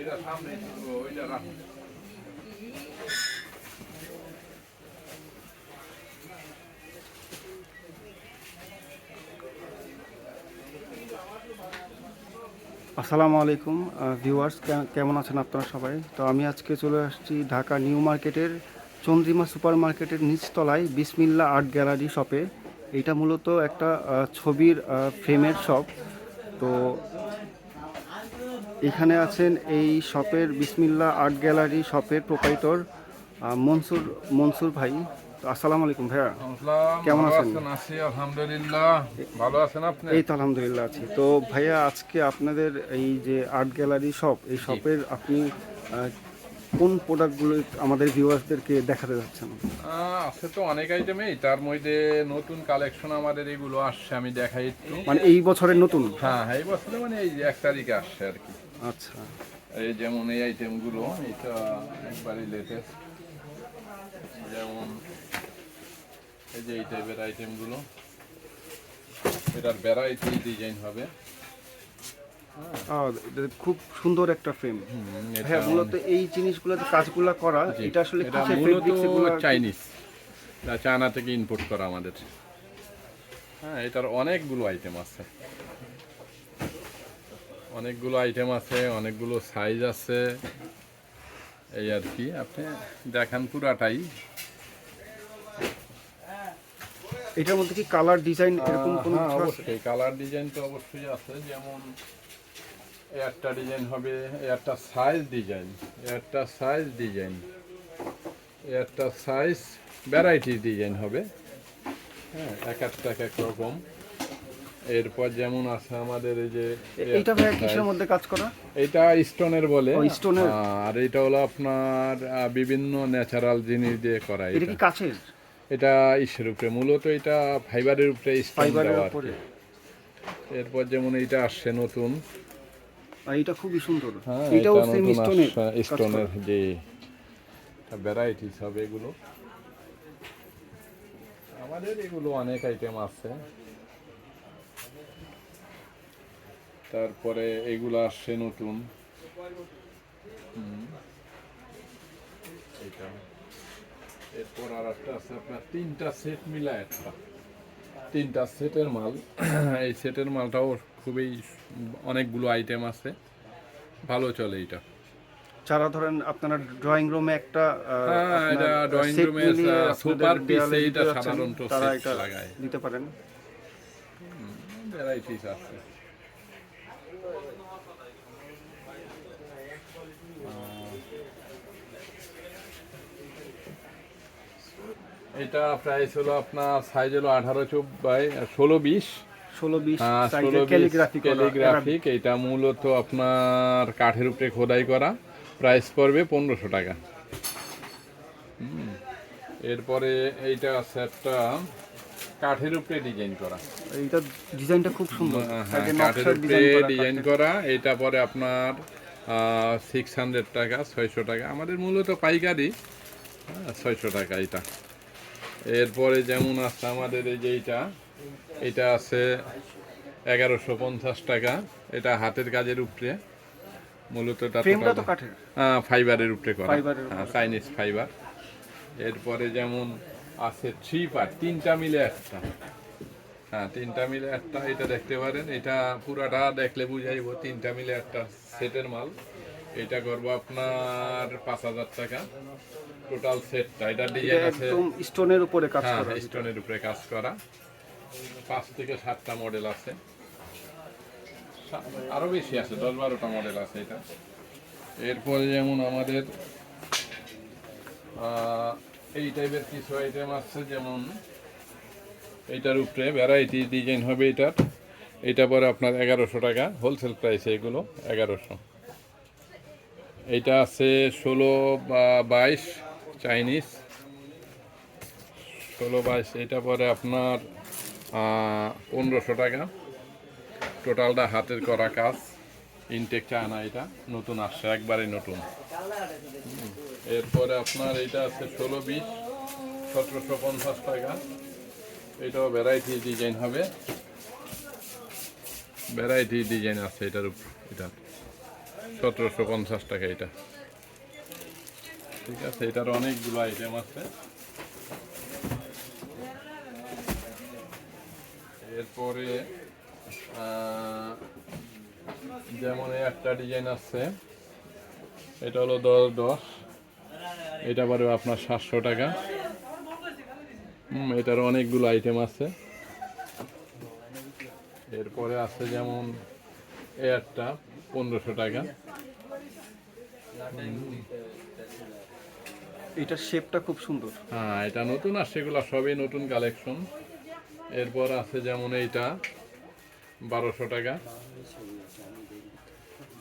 আসসালামু আলাইকুম ভিউয়ার্স, কেমন আছেন আপনারা সবাই? তো আমি আজকে চলে আসছি ঢাকা নিউ মার্কেটের চন্দ্রিমা সুপার মার্কেটের নিচতলায় বিসমিল্লা আর্ট গ্যালারি শপে। এটা মূলত একটা ছবির ফ্রেমের শপ। তো এখানে আছেন এই শপের বিসমিল্লা আর্ট গ্যালারি শপের প্রোপাইটর মনসুর ভাই। তো আসসালামু আলাইকুম ভাইয়া, কেমন আছেন? আলহামদুলিল্লাহ, ভালো আছেন আপনি? এই তো আলহামদুলিল্লাহ আছি। তো ভাইয়া, আজকে আপনাদের এই যে আর্ট গ্যালারি শপ, এই শপের আপনি কোন প্রোডাক্টগুলো আমাদের ভিউয়ার্সদেরকে দেখাতে যাচ্ছেন? আছে তো অনেক আইটেমই, তার মধ্যে নতুন কালেকশন আমাদের এগুলো আসছে, আমি দেখাই একটু। মানে এই বছরের নতুন? হ্যাঁ, এই বছরে মানে এই 1 তারিখে আসছে আর কি। আচ্ছা, এই যেমন এই আইটেমগুলো, এটা একবারই লেটেস্ট। যেমন এই যে এই টাইপের আইটেমগুলো, এটার ভ্যারাইটি ডিজাইন হবে। এটা খুব সুন্দর একটা ফ্রেম। এটা হ্যাঁ, মূলত এই জিনিসগুলোতে কাজগুলো করা, এটা আসলে এটা কিসের মূলত fabrics এগুলো? চাইনিজ, চায়না থেকে ইম্পোর্ট করা আমাদের। হ্যাঁ, এটার অনেকগুলো আইটেম আছে, অনেকগুলো সাইজ আছে, এই আর কি। আপনি দেখান পুরাটাই। এটার মধ্যে কি কালার ডিজাইন এরকম কোনো হ্যাঁ, কিছু আছে? অবশ্যই কালার ডিজাইন তো অবশ্যই আছে। যেমন এই একটা ডিজাইন হবে, এই একটা সাইজ ডিজাইন, একটা সাইজ ভ্যারাইটি ডিজাইন হবে। হ্যাঁ, এক এক রকম। এরপর যেমন আছে আমাদের এই যে এইটা ভাইয়া কিসের মধ্যে কাজ করা? এটা স্টোনের বলে। স্টোনের? আর এটা হলো আপনার বিভিন্ন ন্যাচারাল জিনিস দিয়ে করা। এটা কি কাচের? এটা ইসের উপরে, মূলত এটা ফাইবারের উপরে স্টোন দেওয়া আর কি। এরপর যেমন এইটা আসছে নতুন, এটা খুবই সুন্দর। হ্যাঁ, এটাও এটা সেম নতুন স্টোনের? আসছে, স্টোনের যে ভ্যারাইটিস হবে এগুলো। আমাদের এগুলো অনেক আইটেম আছে। তারপরে এগুলো আসছে নতুন। এটা এরপর আর একটা আছে আপনার 3টা সেট মিলা, 3টা সেটের মাল। এই সেটের মালটাও খুবই অনেকগুলো আইটেম আছে, ভালো চলে এটা। যারা ধরেন আপনারা ড্রয়িং রুমে একটা এটা ড্রয়িং রুমে সুপার পিস, এইটা সাধারণত তারা সেট এটা লাগায়, দিতে পারেন। ভ্যারাইটিস আছে। এটা প্রাইস হলো আপনার, সাইজ হলো 18 বাই 16-20, 16-20 16-20 ক্যালিগ্রাফিক। এটা মূলত আপনার কাঠের উপরে খোদাই করা, প্রাইস পড়বে 1500 টাকা। এরপরে এইটা আছে একটা কাঠের উপরে ডিজাইন করা, এইটা ডিজাইনটা খুব সুন্দর। হ্যাঁ, কাঠের উপরে ডিজাইন করা। এটা পরে আপনার 600 টাকা, 600 টাকা। আমাদের মূলত পাইকারি 600 টাকা এটা। এরপরে যেমন আছে আমাদের এই যে এটা আছে 1150 টাকা। এটা হাতের কাজের উপরে, মূলত ফ্রেমটা তো কাঠের, ফাইবারের উপরে করা, চাইনিজ ফাইবার। ফাইবার। এরপরে যেমন আছে 3 পার্ট, 3টা মিলে একটা। হ্যাঁ, 3টা মিলে একটা, এটা দেখতে পারেন। এটা পুরাটা দেখলে বুঝাইব 3টা মিলে একটা সেটের মাল। এটা করবো আপনার 5000 টাকা টোটাল সেটটা। এটা ডিজাইন আছে একদম স্টোনের উপরে কাজ করা। স্টোনের উপরে কাজ করা। 5 থেকে 7টা মডেল আছে, আরো বেশি আছে, 10-12টা মডেল আছে এটা। এরপরে যেমন আমাদের এই টাইপের কিছু আইটেম আছে, যেমন এইটার উপরে ভ্যারাইটি ডিজাইন হবে এটার। এটা পরে আপনার 1100 টাকা হোলসেল প্রাইসে, এগুলো 1100। এইটা আছে 16-22 চাইনিজ, 16-22। এটা পরে আপনার 1500 টাকা। টোটালটা হাতের করা কাজ, ইনটেক চায়না। এটা নতুন আসছে, একবারে নতুন। এরপরে আপনার এইটা আছে 16-20, 1750 টাকা। এটাও ভ্যারাইটি ডিজাইন হবে, ভ্যারাইটি ডিজাইন আছে এটার উপর। এটা 1750 টাকা এটা। ঠিক আছে, এটার অনেকগুলো আইটেম আছে। এরপরে যেমন এই একটা ডিজাইন আছে, এটা হলো 10-10, এটা পরে আপনার 700 টাকা। এটার অনেকগুলো আইটেম আছে। এরপরে আছে যেমন এই একটা 1500 টাকা। এটার শেপটা খুব সুন্দর। হ্যাঁ, এটা নতুন আসছে, এগুলো সবই নতুন কালেকশন। এরপর আছে যেমন এইটা 1200 টাকা।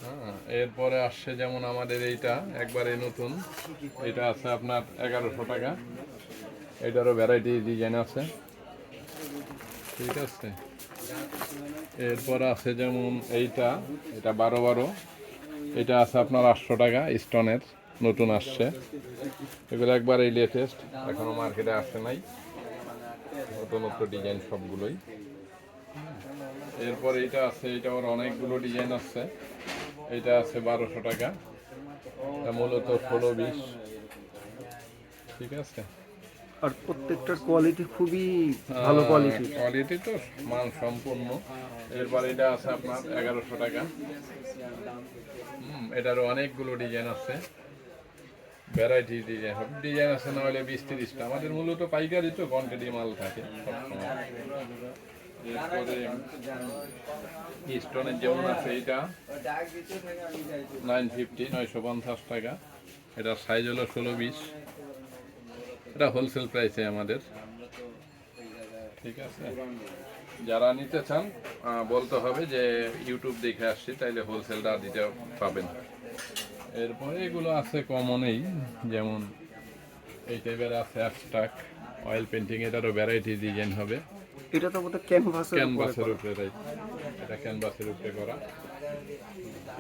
হ্যাঁ, এরপরে আসছে যেমন আমাদের এইটা একবারে নতুন, এটা আছে আপনার 1100 টাকা। এটারও ভ্যারাইটি ডিজাইন আছে। ঠিক আছে, এরপর আছে যেমন এইটা, এটা 12-12, এটা আছে আপনার 800 টাকা, স্টোনের নতুন আসছে। এগুলো একবার এই লেটেস্ট, এখনো মার্কেটে আসে নাই, নতুন ডিজাইন সবগুলোই। এরপর এইটা আছে, এটা ওর অনেকগুলো ডিজাইন আছে। এটা আছে 1200 টাকা, এটা মূলত 16-20। ঠিক আছে, আর প্রত্যেকটার কোয়ালিটি খুবই ভালো কোয়ালিটি। কোয়ালিটি তো মান সম্পূর্ণ। এরপর এটা আছে আপনার 1100 টাকা। এটারও অনেকগুলো ডিজাইন আছে, ভ্যারাইটি ডিজাইন, সব ডিজাইন আছে, না হলে 20-30টা। আমাদের মূলত পাইকারি তো, কোয়ান্টিটি মাল থাকে সবসময়। এরপরে স্টোনের যেমন আছে এইটা 950 টাকা। এটার সাইজ হলো 16-20। এটা হোলসেল প্রাইসে আমাদের। ঠিক আছে, যারা নিতে চান বলতে হবে যে ইউটিউব দেখে আসছি, তাইলে হোলসেলটা দিতে পাবেন। এরপরে এগুলো আছে কমনেই, যেমন এই টাইপের আছে অ্যাবস্ট্রাক্ট অয়েল পেন্টিং, এটারও ভ্যারাইটি ডিজাইন হবে। এটা তো বোধহয় ক্যানভাসের উপরে, রাইট, এটা ক্যানভাসের উপরে করা।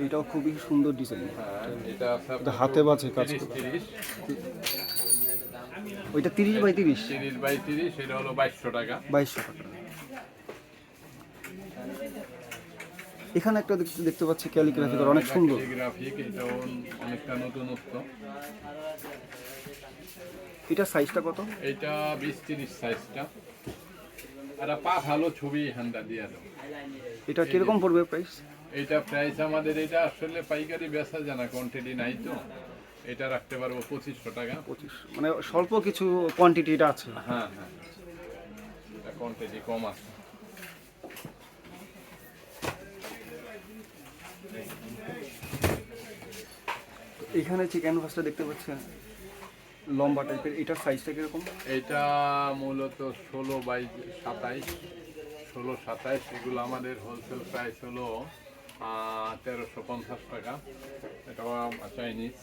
এটাও খুবই সুন্দর ডিজাইন। হ্যাঁ, এটা আছে এটা হাতে বাজে কাজ করা। 30-30, ওইটা 30x30। 30x30, সেটা হলো 2200 টাকা। 2200 টাকা। এখানে একটা দেখতে পাচ্ছি ক্যালিগ্রাফি করা, অনেক সুন্দর। ক্যালিগ্রাফিক, এটাও অনেকটা নতুনত্ব। এটা সাইজটা কত? এটা 20-30 সাইজটা। আর পা ভালো ছবি এখানটা দিয়ে দাও। এটা কিরকম পড়বে প্রাইস? এটা প্রাইস আমাদের, এটা আসলে পাইকারি বেচা জানা, কোয়ান্টিটি নাই তো, এটা রাখতে পারবো 2500 টাকা। 25, মানে স্বল্প কিছু কোয়ান্টিটি এটা আছে। হ্যাঁ হ্যাঁ, এটা কোয়ান্টিটি কম আছে। এখানে যে ক্যানভাসটা দেখতে পাচ্ছেন লম্বা টাইপের, এটার সাইজটা কিরকম? এটা মূলত 16x27, 16-27। এগুলো আমাদের হোলসেল প্রাইস হলো 1350 টাকা। এটাও চাইনিজ,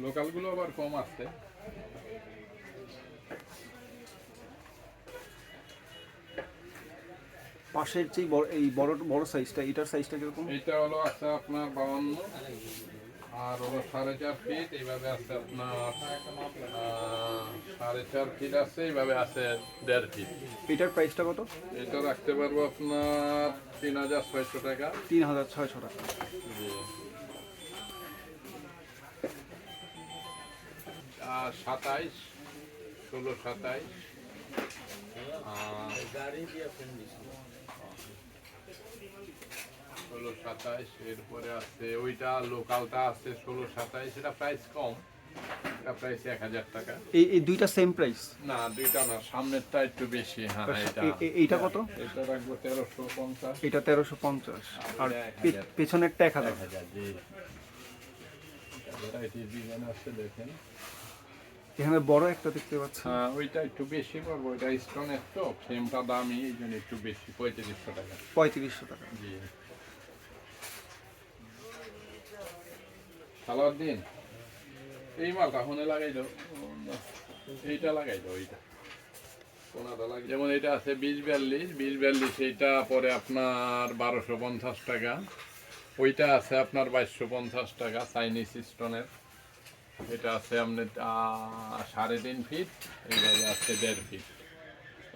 লোকালগুলো আবার কম আছে। পাশের যে এই বড় সাইজটা, এটার সাইজটা কিরকম? এটা হলো আছে আপনার 52, আর হলো 4.5 ফিট। এইভাবে আছে আপনার 4.5 ফিট আছে, এইভাবে আছে 1.5 ফিট। এটার প্রাইসটা কত? এটা রাখতে পারবো আপনার 3600 টাকা। 3600 টাকা। আর 27, 16-27, 16-27। এরপরে আছে ওইটা লোকালটা আছে 16-27, এটা প্রাইস কম, এটা প্রাইস 1000 টাকা। এই দুইটা সেম প্রাইস? না, দুইটা না, সামনেরটা একটু বেশি। হ্যাঁ, এইটা কত? এটা রাখবো 1350। এটা 1350, আর পেছনেরটা 1000। জি, ভ্যারাইটি ডিজাইন আছে, দেখেন। এখানে বড় একটা দেখতে পাচ্ছি। হ্যাঁ, ওইটা একটু বেশি পড়বো, ওইটা স্টোনের তো, ফ্রেমটা দামি, এই জন্য একটু বেশি, 3500 টাকা। 3500 টাকা। জি, সালোয়ার দিন এই মালটা ফোনে লাগাই দাও, এইটা লাগাই দাও, এইটা কোনাটা লাগাই। যেমন এটা আছে 20-42, এইটা পরে আপনার 1250 টাকা। ওইটা আছে আপনার 2250 টাকা, চাইনিজ স্টোনের। এটা আছে আপনার 3.5 ফিট, এইভাবে আছে 1.5 ফিট।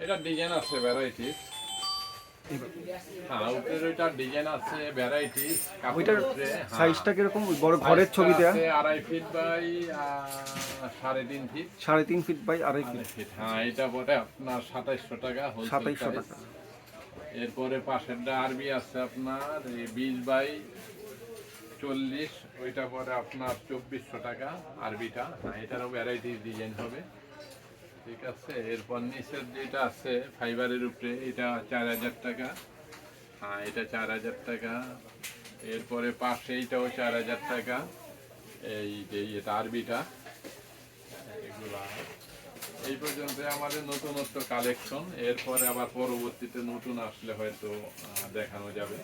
এটা ডিজাইন আছে ভ্যারাইটিস। হ্যাঁ, উপরের ওইটা ডিজাইন আছে ভ্যারাইটি। ওইটার সাইজটা কিরকম? ওই বড় ঘরের ছবি দেয়া 2.5 feet by 3.5 feet. 3.5 feet by 2.5 feet, feet, হ্যাঁ, এটা পরে আপনার 2700 টাকা হোলসেল 2700 প্রাইস। টাকা। এরপরে পাশেরটা আরবি আছে আপনার 20 বাই 40, ওইটা পরে আপনার 2400 টাকা আরবিটা। হ্যাঁ, এটারও ভ্যারাইটি ডিজাইন হবে, ঠিক আছে। এরপর নিচের যেটা আছে ফাইবারের উপরে, এটা 4000 টাকা। হ্যাঁ, এটা 4000 টাকা। এরপরে পাশে এইটাও 4000 টাকা। এই যে এটা আরবিটা, এগুলা এই পর্যন্ত আমাদের নতুনত্ব কালেকশন। এরপরে আবার পরবর্তীতে নতুন আসলে হয়তো দেখানো যাবে।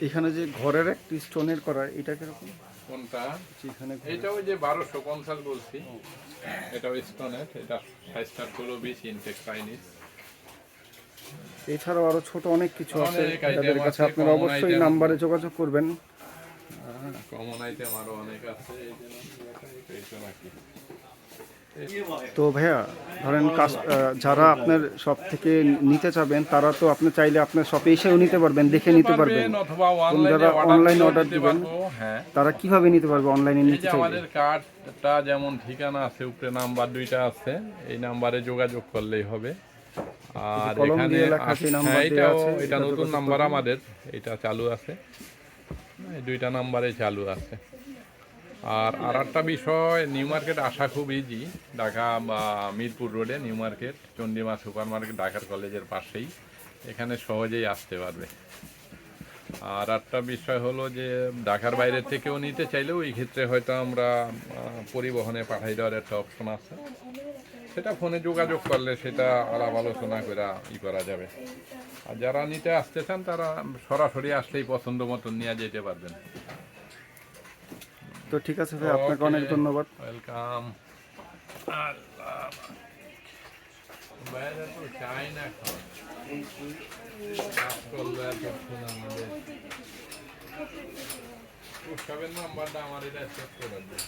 এখানে যে ঘরের একটি স্টোনের করা, এটা কিরকম? কোনটা? এখানে এটাও যে 1250 বলছি, এটাও স্টোনের। এটা সাইজটা হলো 20 ইনটেক চাইনিজ। এছাড়াও আরো ছোট অনেক কিছু আছে, অনেক item তাদের কাছে আছে, আপনারা common অবশ্যই item। নাম্বারে যোগাযোগ করবেন। কমন আইটেম আরো অনেক আছে, এই তো নাকি। তো ভাইয়া ধরেন যারা আপনার শপ থেকে নিতে চাবেন, তারা তো আপনি চাইলে আপনার শপে এসেও নিতে পারবেন, দেখে নিতে পারবেন। অথবা যারা অনলাইনে অর্ডার দিবেন, হ্যাঁ, তারা কিভাবে নিতে পারবে অনলাইনে এই নিতে যে চাইলে? আমাদের কার্ডটা যেমন ঠিকানা আছে, উপরে নাম্বার 2টা আছে, এই নাম্বারে যোগাযোগ করলেই হবে। আর কলম এখানে দিয়ে লেখা যে নাম্বার হ্যাঁ, দেয়া এটাও আছে, এটা এটা নতুন যোগাযোগ নাম্বার করবেন। আমাদের, এটা চালু আছে, এই 2টা নাম্বারে চালু আছে। আর একটা বিষয়, নিউ মার্কেট আসা খুব ইজি। ঢাকা বা মিরপুর রোডে new market, Chandima super market, ঢাকার কলেজের পাশেই। এখানে সহজেই আসতে পারবে। আর একটা বিষয় হলো যে ঢাকার বাইরে থেকেও নিতে চাইলেও এই ক্ষেত্রে হয়তো আমরা পরিবহনে পাঠাই দেওয়ার একটা অপশন আছে, সেটা ফোনে যোগাযোগ করলে সেটা আলাপ আলোচনা করে করা যাবে। আর যারা নিতে আসতে চান তারা সরাসরি আসলেই পছন্দ মতন নিয়ে যেতে পারবেন। তো ঠিক আছে ভাই, আপনাকে অনেক ধন্যবাদ। ওয়েলকাম। বাইরে তো চাই না খাওয়া, কাজ করলে এতক্ষণ আমাদের উৎসবের নাম্বারটা আমার এটা সেভ করে দেবে।